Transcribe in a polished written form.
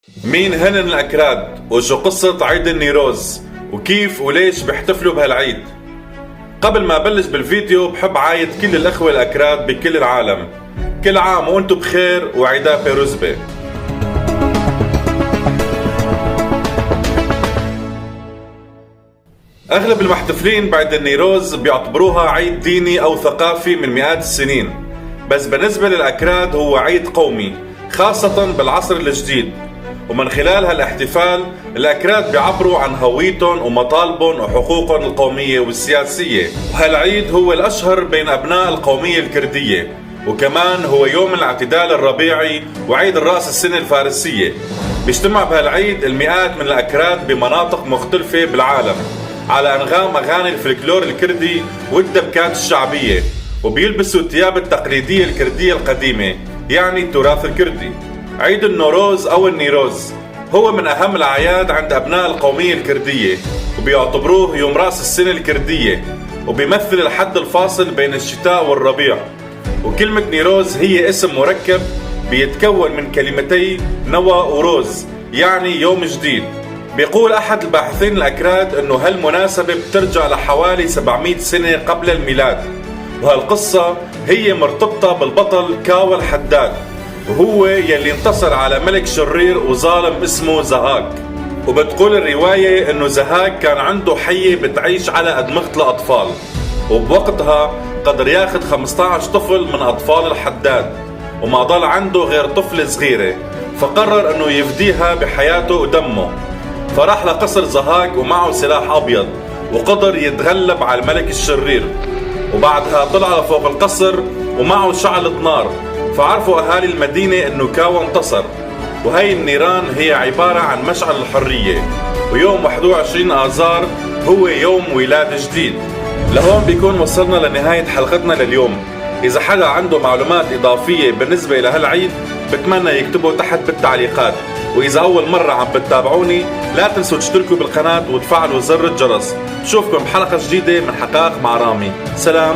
مين هن الأكراد؟ وشو قصة عيد النيروز؟ وكيف وليش بيحتفلوا بهالعيد؟ قبل ما أبلش بالفيديو بحب عايد كل الأخوة الأكراد بكل العالم. كل عام وانتم بخير وعيدا بيروزبي. أغلب المحتفلين بعيد النيروز بيعتبروها عيد ديني أو ثقافي من مئات السنين، بس بالنسبة للأكراد هو عيد قومي خاصة بالعصر الجديد. ومن خلال هالاحتفال الأكراد بيعبروا عن هويتهم ومطالبهم وحقوقهم القومية والسياسية. وهالعيد هو الأشهر بين أبناء القومية الكردية، وكمان هو يوم الاعتدال الربيعي وعيد الرأس السنة الفارسية. بيجتمع بهالعيد المئات من الأكراد بمناطق مختلفة بالعالم على أنغام أغاني الفلكلور الكردي والدبكات الشعبية، وبيلبسوا الثياب التقليدية الكردية القديمة، يعني التراث الكردي. عيد النوروز أو النيروز هو من أهم الأعياد عند أبناء القومية الكردية، وبيعتبروه يوم رأس السنة الكردية، وبيمثل الحد الفاصل بين الشتاء والربيع. وكلمة نيروز هي اسم مركب بيتكون من كلمتي نوى وروز، يعني يوم جديد. بيقول أحد الباحثين الأكراد أنه هالمناسبة بترجع لحوالي 700 سنة قبل الميلاد، وهالقصة هي مرتبطة بالبطل كاوى الحداد، وهو يلي انتصر على ملك شرير وظالم اسمه زهاك. وبتقول الرواية انه زهاك كان عنده حية بتعيش على أدمغة الأطفال، وبوقتها قدر ياخد 15 طفل من أطفال الحداد، وما ضل عنده غير طفلة صغيرة، فقرر انه يفديها بحياته ودمه. فراح لقصر زهاك ومعه سلاح أبيض، وقدر يتغلب على الملك الشرير. وبعدها طلع لفوق القصر ومعه شعلة نار، فعرفوا أهالي المدينة أنه كاوى انتصر. وهي النيران هي عبارة عن مشعل الحرية. ويوم 21 آذار هو يوم ولاد جديد. لهون بيكون وصلنا لنهاية حلقتنا لليوم. إذا حدا عنده معلومات إضافية بالنسبة لهالعيد بتمنى يكتبوا تحت بالتعليقات. وإذا أول مرة عم بتتابعوني لا تنسوا تشتركوا بالقناة وتفعلوا زر الجرس. بشوفكم بحلقة جديدة من حقائق مع رامي. سلام.